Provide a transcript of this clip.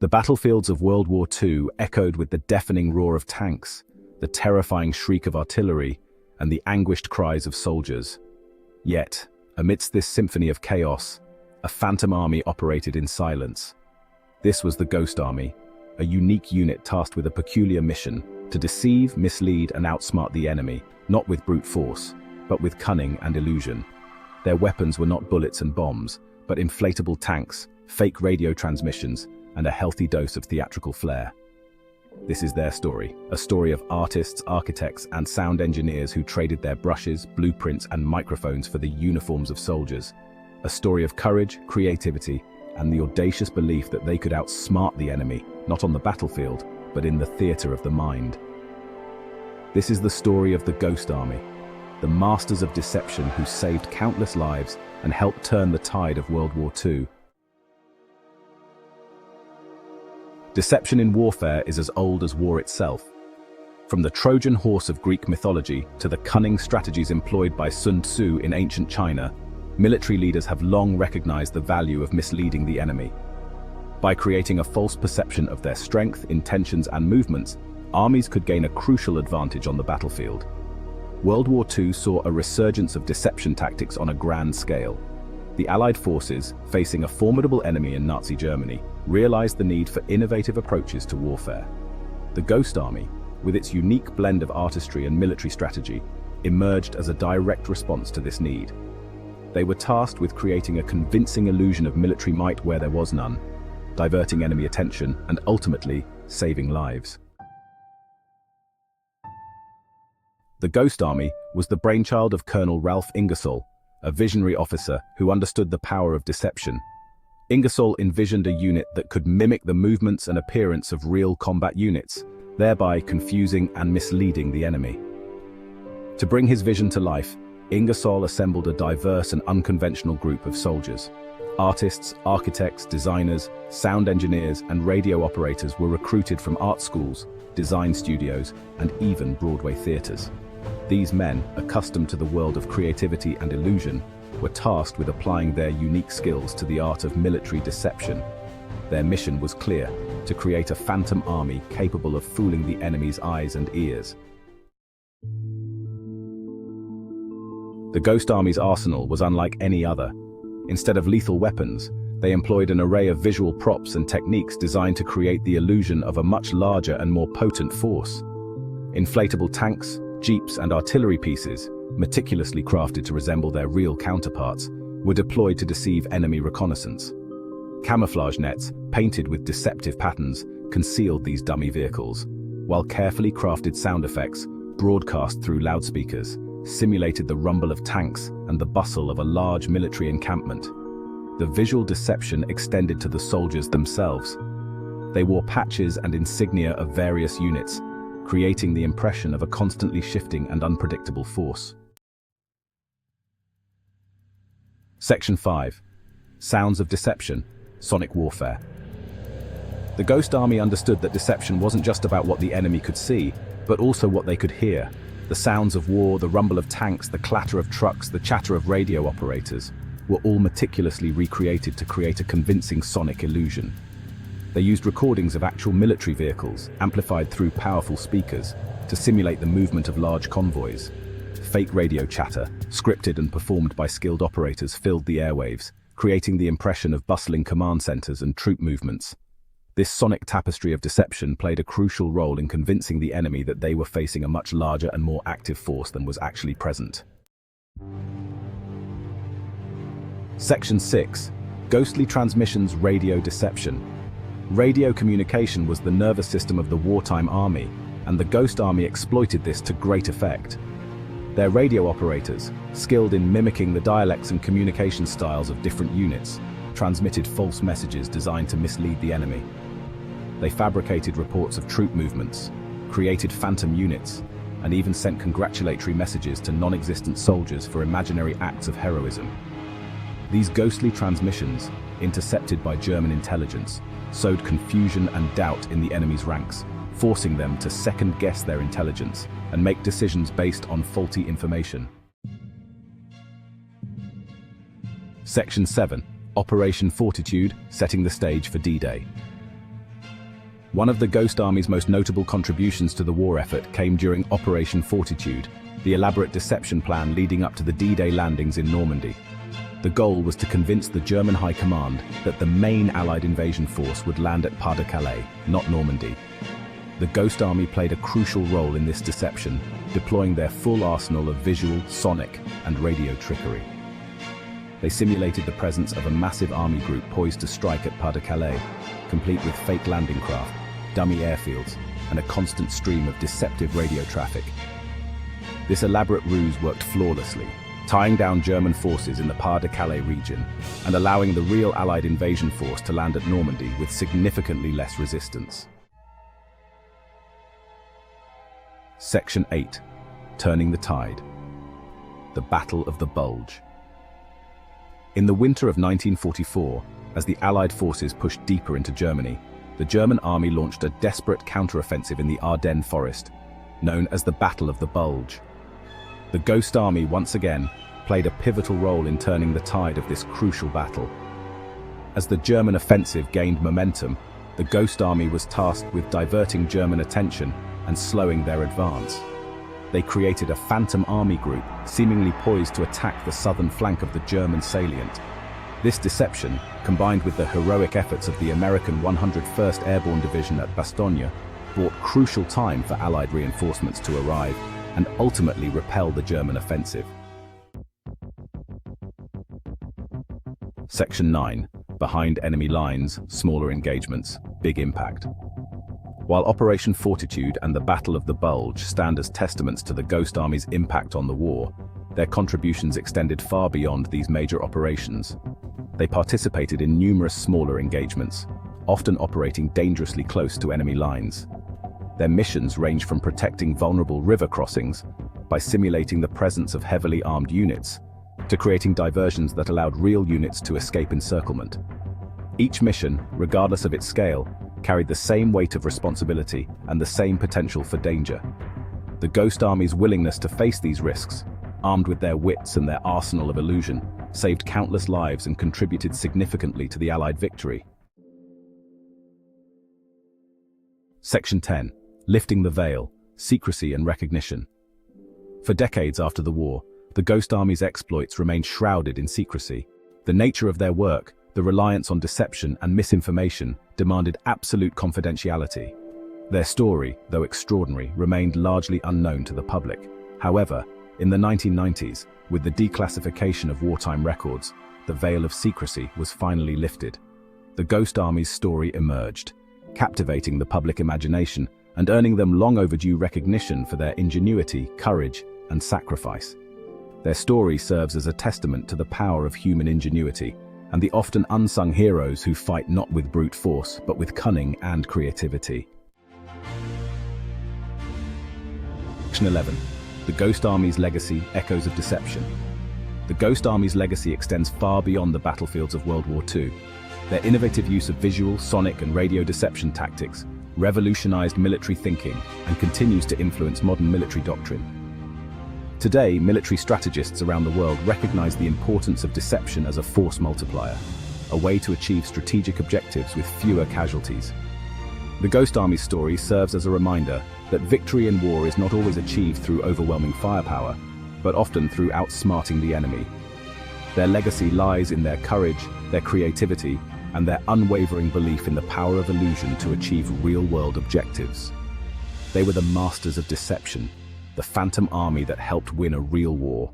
The battlefields of World War II echoed with the deafening roar of tanks, the terrifying shriek of artillery, and the anguished cries of soldiers. Yet, amidst this symphony of chaos, a phantom army operated in silence. This was the Ghost Army, a unique unit tasked with a peculiar mission: to deceive, mislead, and outsmart the enemy, not with brute force, but with cunning and illusion. Their weapons were not bullets and bombs, but inflatable tanks, fake radio transmissions, and a healthy dose of theatrical flair. This is their story, a story of artists, architects, and sound engineers who traded their brushes, blueprints, and microphones for the uniforms of soldiers. A story of courage, creativity, and the audacious belief that they could outsmart the enemy, not on the battlefield, but in the theater of the mind. This is the story of the Ghost Army, the masters of deception who saved countless lives and helped turn the tide of World War II. Deception in warfare is as old as war itself. From the Trojan horse of Greek mythology to the cunning strategies employed by Sun Tzu in ancient China, military leaders have long recognized the value of misleading the enemy. By creating a false perception of their strength, intentions, and movements, armies could gain a crucial advantage on the battlefield. World War II saw a resurgence of deception tactics on a grand scale. The Allied forces, facing a formidable enemy in Nazi Germany, realized the need for innovative approaches to warfare. The Ghost Army, with its unique blend of artistry and military strategy, emerged as a direct response to this need. They were tasked with creating a convincing illusion of military might where there was none, diverting enemy attention and ultimately saving lives. The Ghost Army was the brainchild of Colonel Ralph Ingersoll, a visionary officer who understood the power of deception. Ingersoll envisioned a unit that could mimic the movements and appearance of real combat units, thereby confusing and misleading the enemy. To bring his vision to life, Ingersoll assembled a diverse and unconventional group of soldiers. Artists, architects, designers, sound engineers, and radio operators were recruited from art schools, design studios, and even Broadway theaters. These men, accustomed to the world of creativity and illusion, were tasked with applying their unique skills to the art of military deception. Their mission was clear: to create a phantom army capable of fooling the enemy's eyes and ears. The Ghost Army's arsenal was unlike any other. Instead of lethal weapons, they employed an array of visual props and techniques designed to create the illusion of a much larger and more potent force. Inflatable tanks, jeeps, and artillery pieces, meticulously crafted to resemble their real counterparts, were deployed to deceive enemy reconnaissance. Camouflage nets, painted with deceptive patterns, concealed these dummy vehicles, while carefully crafted sound effects, broadcast through loudspeakers, simulated the rumble of tanks and the bustle of a large military encampment. The visual deception extended to the soldiers themselves. They wore patches and insignia of various units, creating the impression of a constantly shifting and unpredictable force. Section 5. Sounds of Deception, Sonic Warfare. The Ghost Army understood that deception wasn't just about what the enemy could see, but also what they could hear. The sounds of war, the rumble of tanks, the clatter of trucks, the chatter of radio operators, were all meticulously recreated to create a convincing sonic illusion. They used recordings of actual military vehicles, amplified through powerful speakers, to simulate the movement of large convoys. Fake radio chatter, scripted and performed by skilled operators, filled the airwaves, creating the impression of bustling command centers and troop movements. This sonic tapestry of deception played a crucial role in convincing the enemy that they were facing a much larger and more active force than was actually present. Section 6. Ghostly Transmissions, Radio Deception. Radio communication was the nervous system of the wartime army, and the Ghost Army exploited this to great effect. Their radio operators, skilled in mimicking the dialects and communication styles of different units, transmitted false messages designed to mislead the enemy. They fabricated reports of troop movements, created phantom units, and even sent congratulatory messages to non-existent soldiers for imaginary acts of heroism. These ghostly transmissions, intercepted by German intelligence, sowed confusion and doubt in the enemy's ranks, forcing them to second-guess their intelligence and make decisions based on faulty information. Section 7. Operation Fortitude, setting the stage for D-Day. One of the Ghost Army's most notable contributions to the war effort came during Operation Fortitude, the elaborate deception plan leading up to the D-Day landings in Normandy. The goal was to convince the German High Command that the main Allied invasion force would land at Pas-de-Calais, not Normandy. The Ghost Army played a crucial role in this deception, deploying their full arsenal of visual, sonic, and radio trickery. They simulated the presence of a massive army group poised to strike at Pas-de-Calais, complete with fake landing craft, dummy airfields, and a constant stream of deceptive radio traffic. This elaborate ruse worked flawlessly, tying down German forces in the Pas-de-Calais region and allowing the real Allied invasion force to land at Normandy with significantly less resistance. Section 8. Turning the Tide. The Battle of the Bulge. In the winter of 1944, as the Allied forces pushed deeper into Germany, the German army launched a desperate counteroffensive in the Ardennes forest, known as the Battle of the Bulge. The Ghost Army once again played a pivotal role in turning the tide of this crucial battle. As the German offensive gained momentum, the Ghost Army was tasked with diverting German attention and slowing their advance. They created a phantom army group, seemingly poised to attack the southern flank of the German salient. This deception, combined with the heroic efforts of the American 101st Airborne Division at Bastogne, bought crucial time for Allied reinforcements to arrive and ultimately repel the German offensive. Section 9. Behind enemy lines, smaller engagements, big impact. While Operation Fortitude and the Battle of the Bulge stand as testaments to the Ghost Army's impact on the war, their contributions extended far beyond these major operations. They participated in numerous smaller engagements, often operating dangerously close to enemy lines. Their missions range from protecting vulnerable river crossings by simulating the presence of heavily armed units, to creating diversions that allowed real units to escape encirclement. Each mission, regardless of its scale, carried the same weight of responsibility and the same potential for danger. The Ghost Army's willingness to face these risks, armed with their wits and their arsenal of illusion, saved countless lives and contributed significantly to the Allied victory. Section 10. Lifting the Veil, Secrecy and Recognition. For decades after the war, the Ghost Army's exploits remained shrouded in secrecy. The nature of their work, the reliance on deception and misinformation, demanded absolute confidentiality. Their story, though extraordinary, remained largely unknown to the public. However, in the 1990s, with the declassification of wartime records, the veil of secrecy was finally lifted. The Ghost Army's story emerged, captivating the public imagination and earning them long overdue recognition for their ingenuity, courage, and sacrifice. Their story serves as a testament to the power of human ingenuity and the often unsung heroes who fight not with brute force, but with cunning and creativity. Section 11. The Ghost Army's Legacy, Echoes of Deception. The Ghost Army's legacy extends far beyond the battlefields of World War II. Their innovative use of visual, sonic, and radio deception tactics revolutionized military thinking and continues to influence modern military doctrine. Today, military strategists around the world recognize the importance of deception as a force multiplier, a way to achieve strategic objectives with fewer casualties. The Ghost Army's story serves as a reminder that victory in war is not always achieved through overwhelming firepower, but often through outsmarting the enemy. Their legacy lies in their courage, their creativity, and their unwavering belief in the power of illusion to achieve real-world objectives. They were the masters of deception, the phantom army that helped win a real war.